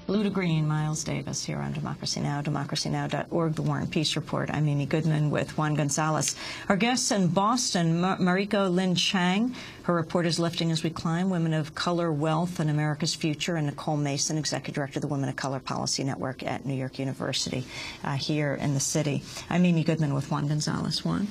Luda Green, Miles Davis here on Democracy Now!, democracynow.org, The War and Peace Report. I'm Amy Goodman with Juan Gonzalez. Our guests in Boston, Mariko Lynn Chang. Her report is Lifting as We Climb, Women of Color, Wealth, and America's Future, and Nicole Mason, Executive Director of the Women of Color Policy Network at New York University here in the city. I'm Amy Goodman with Juan Gonzalez. Juan?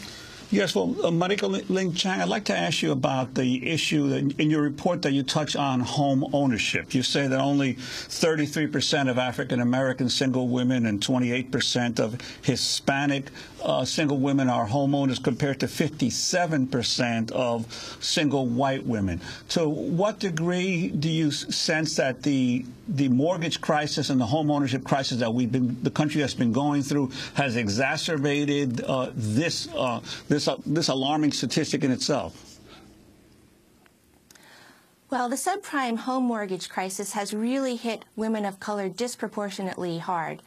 Yes, well, Mariko Lynn Chang, I'd like to ask you about the issue in your report that you touch on home ownership. You say that only 33% of African-American single women and 28% of Hispanic single women are homeowners compared to 57% of single white women. To what degree do you sense that the mortgage crisis and the home ownership crisis that the country has been going through has exacerbated this alarming statistic in itself? Well, the subprime home mortgage crisis has really hit women of color disproportionately hard.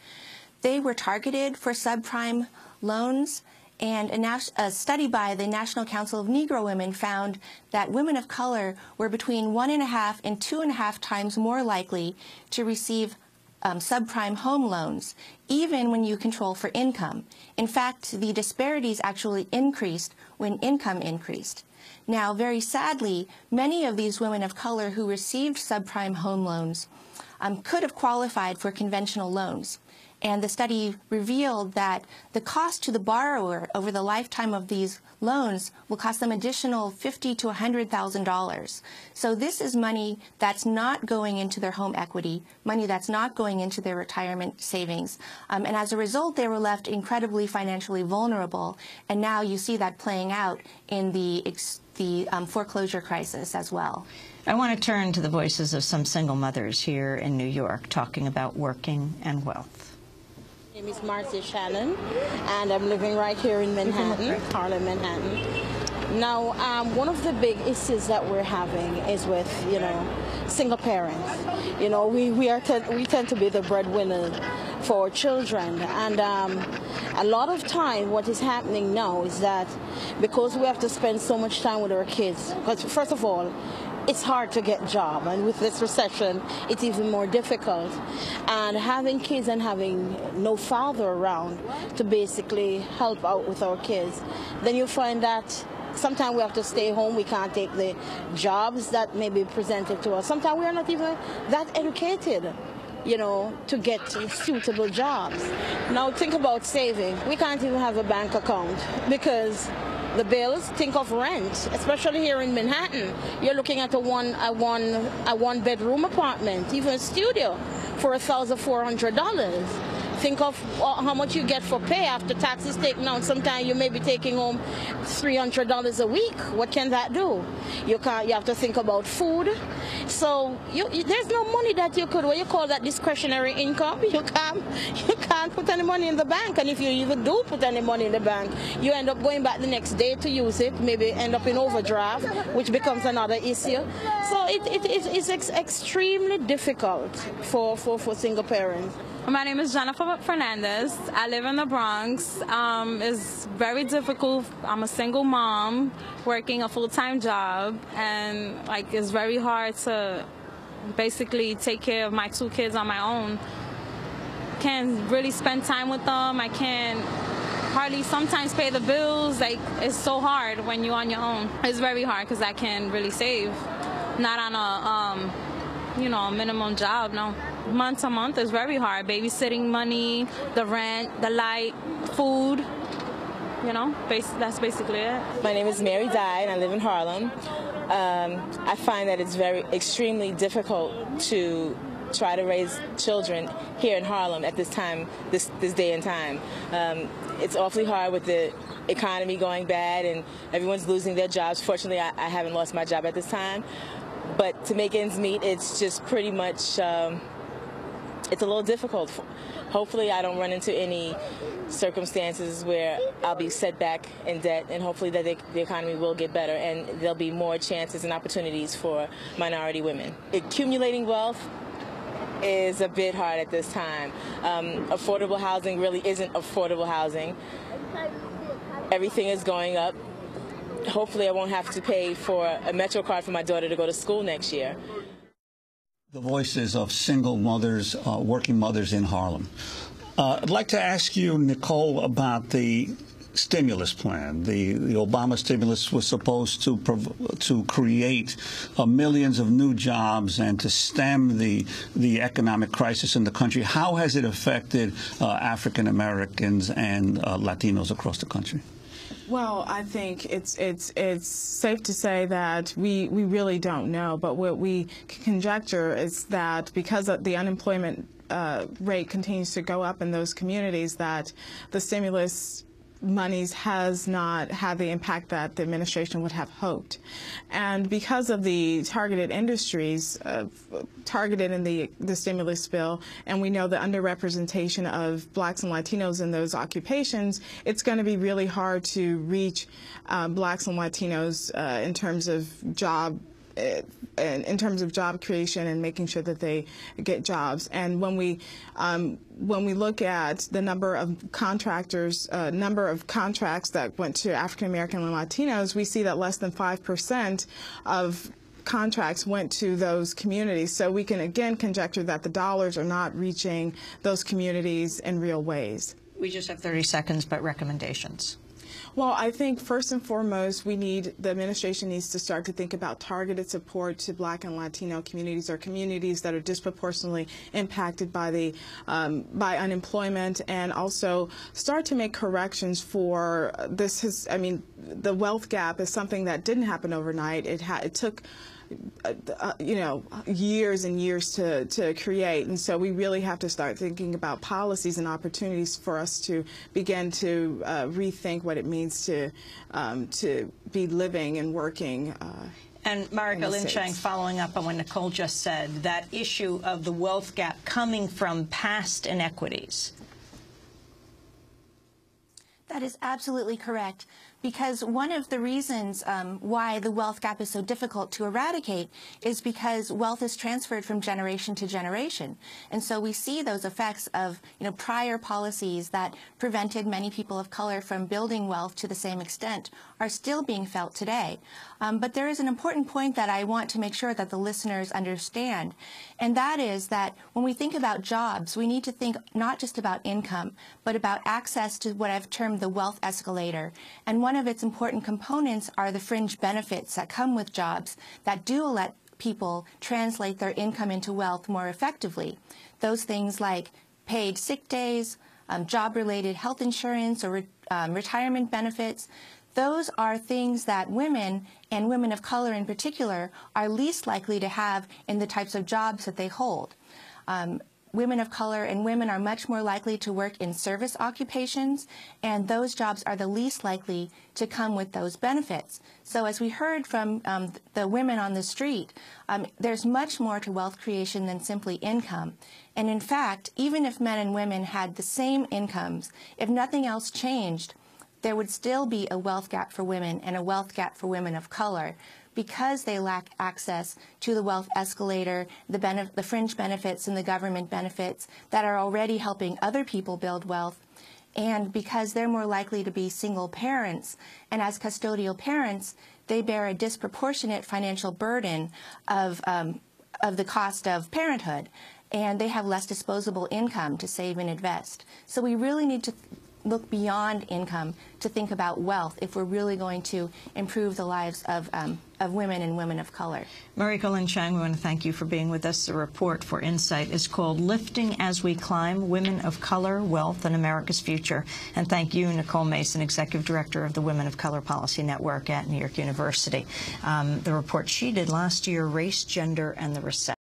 They were targeted for subprime loans, and a study by the National Council of Negro Women found that women of color were between 1.5 and 2.5 times more likely to receive subprime home loans, even when you control for income. In fact, the disparities actually increased when income increased. Now, very sadly, many of these women of color who received subprime home loans could have qualified for conventional loans. And the study revealed that the cost to the borrower over the lifetime of these loans will cost them additional $50,000 to $100,000. So this is money that's not going into their home equity, money that's not going into their retirement savings. And as a result, they were left incredibly financially vulnerable. And now you see that playing out in the foreclosure crisis as well. I want to turn to the voices of some single mothers here in New York talking about working and wealth. My name is Marcy Shannon, and I'm living right here in Manhattan, Harlem, Manhattan. Now, one of the big issues that we're having is with, single parents. We tend to be the breadwinner for children, and a lot of time what is happening now is that because we have to spend so much time with our kids, because first of all, it's hard to get a job, and with this recession, it's even more difficult. And having kids and having no father around to basically help out with our kids, then you find that sometimes we have to stay home. We can't take the jobs that may be presented to us. Sometimes we are not even that educated, to get suitable jobs. Now think about saving. We can't even have a bank account because the bills, think of rent, especially here in Manhattan. You're looking at a one bedroom apartment, even a studio, for $1,400. Think of how much you get for pay after taxes taken out. Sometimes you may be taking home $300 a week. What can that do? You have to think about food. So there's no money that you could, what you call that discretionary income. You can't put any money in the bank. And if you even do put any money in the bank, you end up going back the next day to use it, maybe end up in overdraft, which becomes another issue. So it's extremely difficult for single parents. My name is Jennifer Fernandez. I live in the Bronx. It's very difficult. I'm a single mom working a full-time job, and it's very hard to basically take care of my 2 kids on my own. Can't really spend time with them. I can't hardly sometimes pay the bills. It's so hard when you're on your own. It's very hard because I can't really save. Not on a minimum job, no. Month to month is very hard. Babysitting money, the rent, the light, food, that's basically it. My name is Mary Dye, and I live in Harlem. I find that it's extremely difficult to try to raise children here in Harlem at this time, this day and time. It's awfully hard with the economy going bad and everyone's losing their jobs. Fortunately, I haven't lost my job at this time. But to make ends meet, it's just pretty much, it's a little difficult. Hopefully I don't run into any circumstances where I'll be set back in debt, and hopefully that the economy will get better and there'll be more chances and opportunities for minority women. Accumulating wealth is a bit hard at this time. Affordable housing really isn't affordable housing. Everything is going up. Hopefully I won't have to pay for a MetroCard for my daughter to go to school next year. The voices of single mothers, working mothers in Harlem. I'd like to ask you, Nicole, about the stimulus plan. The Obama stimulus was supposed to create millions of new jobs and to stem the economic crisis in the country. How has it affected African Americans and Latinos across the country? Well, I think it's safe to say that we really don't know, but what we can conjecture is that because of the unemployment rate continues to go up in those communities, that the stimulus monies has not had the impact that the administration would have hoped. And because of the targeted industries targeted in the stimulus bill, and we know the underrepresentation of blacks and Latinos in those occupations, it's going to be really hard to reach blacks and Latinos in terms of job creation and making sure that they get jobs. And when we look at the number of contractors, number of contracts that went to African American and Latinos, we see that less than 5% of contracts went to those communities. So we can again conjecture that the dollars are not reaching those communities in real ways. We just have 30 seconds, but recommendations. Well, I think first and foremost, the administration needs to start to think about targeted support to Black and Latino communities, or communities that are disproportionately impacted by by unemployment, and also start to make corrections for this. The wealth gap is something that didn't happen overnight. It took years and years to create, and so we really have to start thinking about policies and opportunities for us to begin to rethink what it means to be living and working. And Marika Lynn Chang, following up on what Nicole just said, that issue of the wealth gap coming from past inequities. That is absolutely correct, because one of the reasons why the wealth gap is so difficult to eradicate is because wealth is transferred from generation to generation. And so we see those effects of prior policies that prevented many people of color from building wealth to the same extent are still being felt today. But there is an important point that I want to make sure that the listeners understand, and that is that when we think about jobs, we need to think not just about income, but about access to what I've termed the wealth escalator. And one of its important components are the fringe benefits that come with jobs that do let people translate their income into wealth more effectively. Those things like paid sick days, job-related health insurance, or retirement benefits. Those are things that women, and women of color in particular, are least likely to have in the types of jobs that they hold. Women of color and women are much more likely to work in service occupations, and those jobs are the least likely to come with those benefits. So as we heard from the women on the street, there's much more to wealth creation than simply income. And in fact, even if men and women had the same incomes, if nothing else changed, there would still be a wealth gap for women and a wealth gap for women of color, because they lack access to the wealth escalator, the fringe benefits and the government benefits that are already helping other people build wealth, and because they're more likely to be single parents. And as custodial parents, they bear a disproportionate financial burden of the cost of parenthood, and they have less disposable income to save and invest. So we really need to look beyond income to think about wealth if we're really going to improve the lives of women and women of color. Marika Lynn Chang, we want to thank you for being with us. The report for Insight is called Lifting as We Climb, Women of Color, Wealth, and America's Future. And thank you, Nicole Mason, Executive Director of the Women of Color Policy Network at New York University. The report she did last year, Race, Gender, and the Recession.